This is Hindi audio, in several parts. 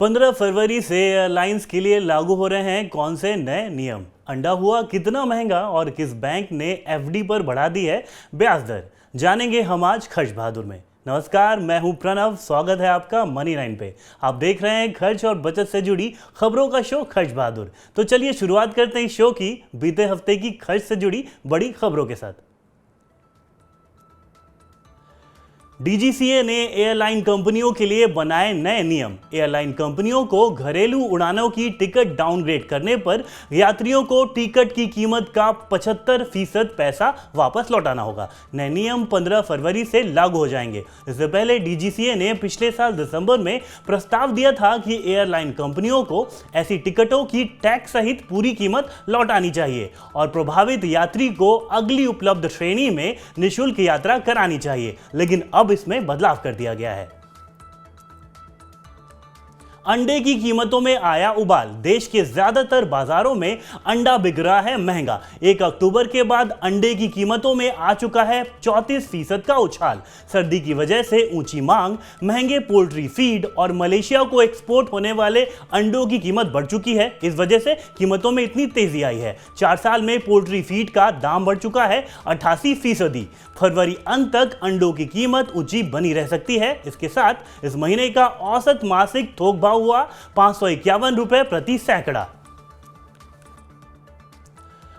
15 फरवरी से एयरलाइंस के लिए लागू हो रहे हैं कौन से नए नियम। अंडा हुआ कितना महंगा और किस बैंक ने एफडी पर बढ़ा दी है ब्याज दर, जानेंगे हम आज खर्च बहादुर में। नमस्कार, मैं हूं प्रणव, स्वागत है आपका मनी 9 पे। आप देख रहे हैं खर्च और बचत से जुड़ी खबरों का शो खर्च बहादुर। तो चलिए शुरुआत करते हैं इस शो की बीते हफ्ते की खर्च से जुड़ी बड़ी खबरों के साथ। डीजीसीए ने एयरलाइन कंपनियों के लिए बनाए नए नियम। एयरलाइन कंपनियों को घरेलू उड़ानों की टिकट डाउनग्रेड करने पर यात्रियों को टिकट की कीमत का 75% पैसा वापस लौटाना होगा। नए नियम 15 फरवरी से लागू हो जाएंगे। इससे पहले डीजीसीए ने पिछले साल दिसंबर में प्रस्ताव दिया था कि एयरलाइन कंपनियों को ऐसी टिकटों की टैक्स सहित पूरी कीमत लौटानी चाहिए और प्रभावित यात्री को अगली उपलब्ध श्रेणी में निःशुल्क यात्रा करानी चाहिए, लेकिन अब इसमें बदलाव कर दिया गया है। अंडे की कीमतों में आया उबाल। देश के ज्यादातर बाजारों में अंडा बिक रहा है महंगा। 1 अक्टूबर के बाद अंडे की कीमतों में आ चुका है 34% का उछाल। सर्दी की वजह से ऊंची मांग, महंगे पोल्ट्री फीड और मलेशिया को एक्सपोर्ट होने वाले अंडों की कीमत बढ़ चुकी है। इस वजह से कीमतों में इतनी तेजी आई है। 4 साल में पोल्ट्री फीड का दाम बढ़ चुका है 88%। फरवरी अंत तक अंडों की कीमत ऊंची बनी रह सकती है। इसके साथ इस महीने का औसत मासिक थोक भाव हुआ 551 रुपए प्रति सैकड़ा।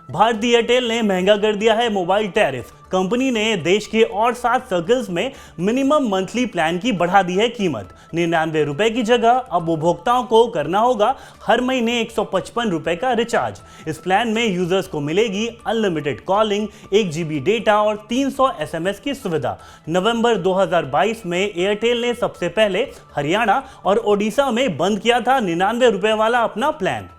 भारती एयरटेल ने महंगा कर दिया है मोबाइल टैरिफ। कंपनी ने देश के और 7 सर्कल्स में मिनिमम मंथली प्लान की बढ़ा दी है कीमत। 99 रुपए की जगह अब उपभोक्ताओं को करना होगा हर महीने 155 रुपए का रिचार्ज। इस प्लान में यूजर्स को मिलेगी अनलिमिटेड कॉलिंग, 1 GB डेटा और 300 SMS की सुविधा। नवंबर 2022 में एयरटेल ने सबसे पहले हरियाणा और ओडिशा में बंद किया था 99 रुपए वाला अपना प्लान।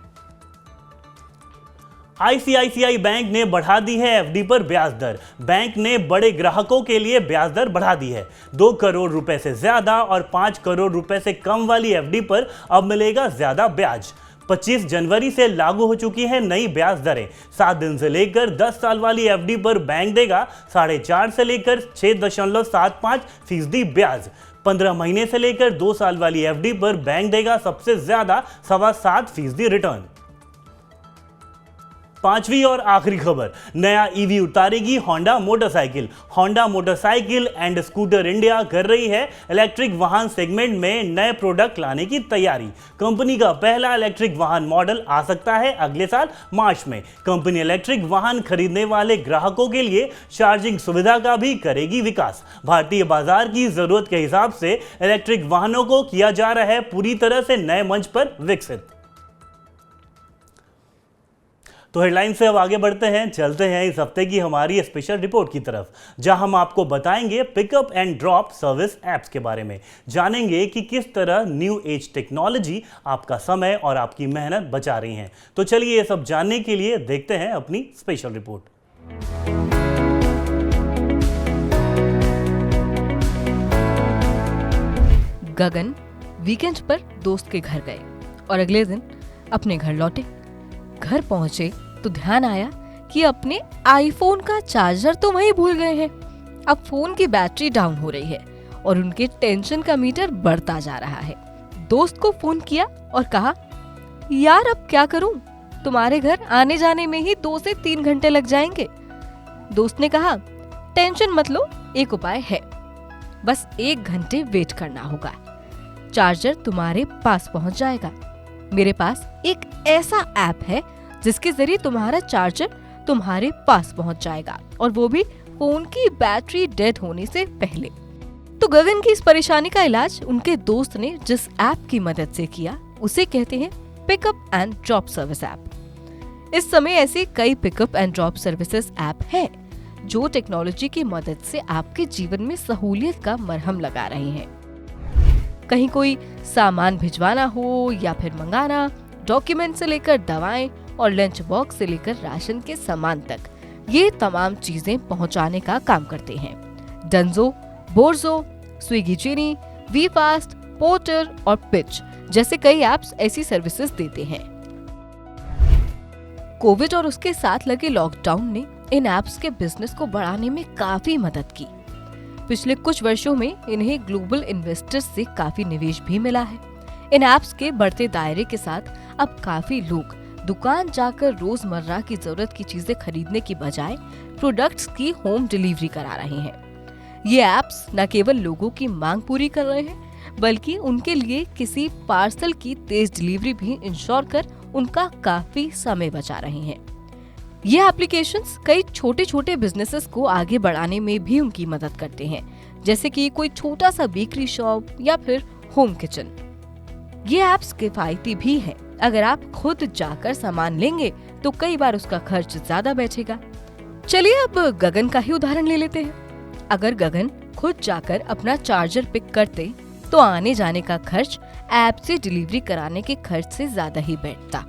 आईसीआईसीआई बैंक ने बढ़ा दी है एफडी पर ब्याज दर। बैंक ने बड़े ग्राहकों के लिए ब्याज दर बढ़ा दी है। 2 करोड़ रुपए से ज्यादा और 5 करोड़ रुपए से कम वाली एफडी पर अब मिलेगा ज्यादा ब्याज। 25 जनवरी से लागू हो चुकी है नई ब्याज दरें। 7 दिन से लेकर 10 साल वाली एफडी पर बैंक देगा 4.5 से लेकर 6.75% ब्याज। 15 महीने से लेकर 2 साल वाली एफडी पर बैंक देगा सबसे ज्यादा 7.25% रिटर्न। पांचवी और आखिरी खबर, नया ईवी उतारेगी Honda motorcycle. Honda motorcycle and scooter India कर रही है इलेक्ट्रिक वाहन सेगमेंट में नए प्रोडक्ट लाने की तैयारी। कंपनी का पहला इलेक्ट्रिक वाहन मॉडल आ सकता है अगले साल मार्च में। कंपनी इलेक्ट्रिक वाहन खरीदने वाले ग्राहकों के लिए चार्जिंग सुविधा का भी करेगी विकास। भारतीय बाजार की जरूरत के हिसाब से इलेक्ट्रिक वाहनों को किया जा रहा है पूरी तरह से नए मंच पर विकसित। तो हेडलाइन से अब आगे बढ़ते हैं, चलते हैं इस हफ्ते की हमारी स्पेशल रिपोर्ट की तरफ, जहां हम आपको बताएंगे pickup and drop service apps के बारे में। जानेंगे कि किस तरह न्यू एज टेक्नोलॉजी आपका समय और आपकी मेहनत बचा रही हैं। तो चलिए ये सब जानने के लिए देखते हैं अपनी स्पेशल रिपोर्ट। गगन वीकेंड पर दोस्त के घर गए और अगले दिन अपने घर लौटे। घर पहुंचे तो ध्यान आया कि अपने आईफोन का चार्जर तो वहीं भूल गए हैं। अब फोन की बैटरी डाउन हो रही है और उनके टेंशन का मीटर बढ़ता जा रहा है। दोस्त को फोन किया और कहा, यार अब क्या करूं? तुम्हारे घर आने जाने में ही 2 से 3 घंटे लग जाएंगे। दोस्त ने कहा, टेंशन मत लो, एक उपाय है, बस 1 घंटे वेट करना होगा, चार्जर तुम्हारे पास पहुंच जाएगा। मेरे पास एक ऐसा ऐप है जिसके जरिए तुम्हारा चार्जर तुम्हारे पास पहुंच जाएगा, और वो भी फोन की बैटरी डेड होने से पहले। तो गगन की इस परेशानी का इलाज उनके दोस्त ने जिस ऐप की मदद से किया उसे कहते हैं pickup and drop service app. इस समय ऐसे कई pickup and drop services app हैं जो टेक्नोलॉजी की मदद से आपके जीवन में सहूलियत का मरहम लगा रहे हैं। कहीं कोई सामान भिजवाना हो या फिर मंगाना, डॉक्यूमेंट से लेकर दवाएं और लंच बॉक्स से लेकर राशन के सामान तक, ये तमाम चीजें पहुंचाने का काम करते हैं। Dunzo, Borzo, Swiggy Genie, WeFast, Porter और पिच जैसे कई ऐप्स ऐसी सर्विसेज देते हैं। कोविड और उसके साथ लगे लॉकडाउन ने इन ऐप्स के बिजनेस को बढ़ाने में काफी मदद की। पिछले कुछ वर्षों में इन्हें ग्लोबल इन्वेस्टर्स से काफी निवेश भी मिला है। इन ऐप्स के बढ़ते दायरे के साथ अब काफी लोग दुकान जाकर रोजमर्रा की जरूरत की चीजें खरीदने की बजाय प्रोडक्ट्स की होम डिलीवरी करा रहे हैं। ये ऐप्स न केवल लोगों की मांग पूरी कर रहे हैं, बल्कि उनके लिए किसी पार्सल की तेज डिलीवरी भी इंश्योर कर उनका काफी समय बचा रहे हैं। ये एप्लीकेशंस कई छोटे छोटे बिजनेसेस को आगे बढ़ाने में भी उनकी मदद करते हैं, जैसे कि कोई छोटा सा बेकरी शॉप या फिर होम किचन। ये ऐप्स किफायती भी हैं। अगर आप खुद जाकर सामान लेंगे तो कई बार उसका खर्च ज्यादा बैठेगा। चलिए अब गगन का ही उदाहरण ले लेते हैं। अगर गगन खुद जाकर अपना चार्जर पिक करते तो आने जाने का खर्च ऐप से डिलीवरी कराने के खर्च से ज्यादा ही बैठता।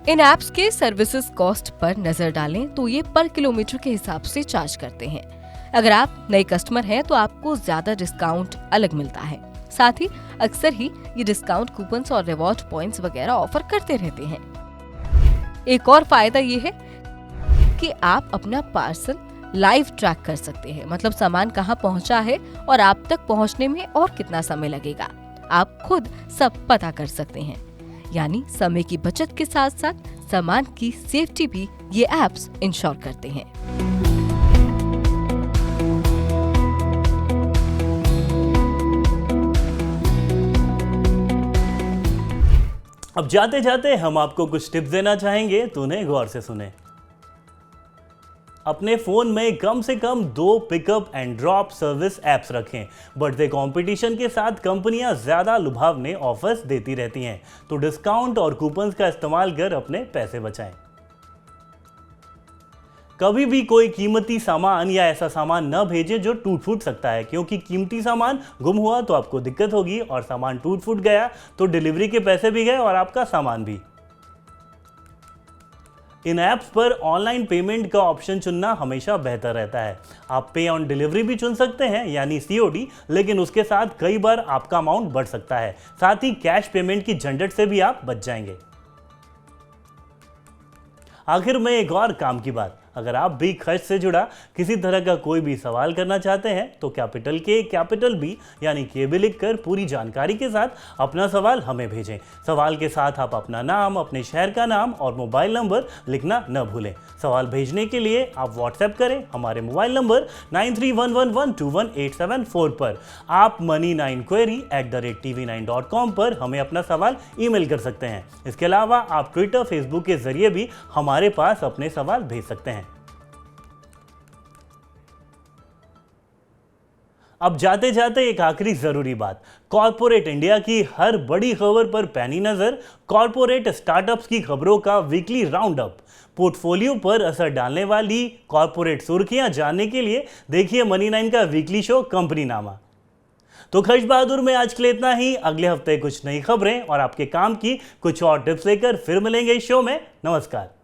इन ऐप्स के सर्विसेज कॉस्ट पर नजर डालें तो ये पर किलोमीटर के हिसाब से चार्ज करते हैं। अगर आप नए कस्टमर हैं तो आपको ज्यादा डिस्काउंट अलग मिलता है। साथ ही अक्सर ही ये डिस्काउंट कूपन्स और रिवॉर्ड पॉइंट्स वगैरह ऑफर करते रहते हैं। एक और फायदा ये है कि आप अपना पार्सल लाइव ट्रैक कर सकते हैं, मतलब सामान कहाँ पहुँचा है और आप तक पहुँचने में और कितना समय लगेगा, आप खुद सब पता कर सकते हैं। यानी समय की बचत के साथ साथ सामान की सेफ्टी भी ये ऐप्स इंश्योर करते हैं। अब जाते जाते हम आपको कुछ टिप्स देना चाहेंगे, तो उन्हें गौर से सुने। अपने फोन में कम से कम 2 pickup and drop service apps रखें। बढ़ते कंपटीशन के साथ कंपनियां ज्यादा लुभावने ऑफर्स देती रहती हैं, तो डिस्काउंट और कूपन्स का इस्तेमाल कर अपने पैसे बचाएं। कभी भी कोई कीमती सामान या ऐसा सामान न भेजें जो टूट फूट सकता है, क्योंकि कीमती सामान गुम हुआ तो आपको दिक्कत होगी और सामान टूट फूट गया तो डिलीवरी के पैसे भी गए और आपका सामान भी। इन ऐप्स पर ऑनलाइन पेमेंट का ऑप्शन चुनना हमेशा बेहतर रहता है। आप पे ऑन डिलीवरी भी चुन सकते हैं, यानी COD, लेकिन उसके साथ कई बार आपका अमाउंट बढ़ सकता है। साथ ही कैश पेमेंट की झंझट से भी आप बच जाएंगे। आखिर में एक और काम की बात, अगर आप भी खर्च से जुड़ा किसी तरह का कोई भी सवाल करना चाहते हैं तो कैपिटल K कैपिटल B यानी KB लिखकर पूरी जानकारी के साथ अपना सवाल हमें भेजें। सवाल के साथ आप अपना नाम, अपने शहर का नाम और मोबाइल नंबर लिखना न भूलें। सवाल भेजने के लिए आप व्हाट्सएप करें हमारे मोबाइल नंबर 9311121874 पर। आप money9query@tv9.com पर हमें अपना सवाल ईमेल कर सकते हैं। इसके अलावा आप ट्विटर, फेसबुक के जरिए भी हमारे पास अपने सवाल भेज सकते हैं। अब जाते जाते एक आखिरी जरूरी बात, कॉर्पोरेट इंडिया की हर बड़ी खबर पर पैनी नजर, कॉर्पोरेट स्टार्टअप्स की खबरों का वीकली राउंड अप, पोर्टफोलियो पर असर डालने वाली कॉर्पोरेट सुर्खियां जानने के लिए देखिए मनी 9 का वीकली शो कंपनी नामा। तो खश बहादुर में आज के लिए इतना ही। अगले हफ्ते कुछ नई खबरें और आपके काम की कुछ और टिप्स लेकर फिर मिलेंगे इस शो में। नमस्कार।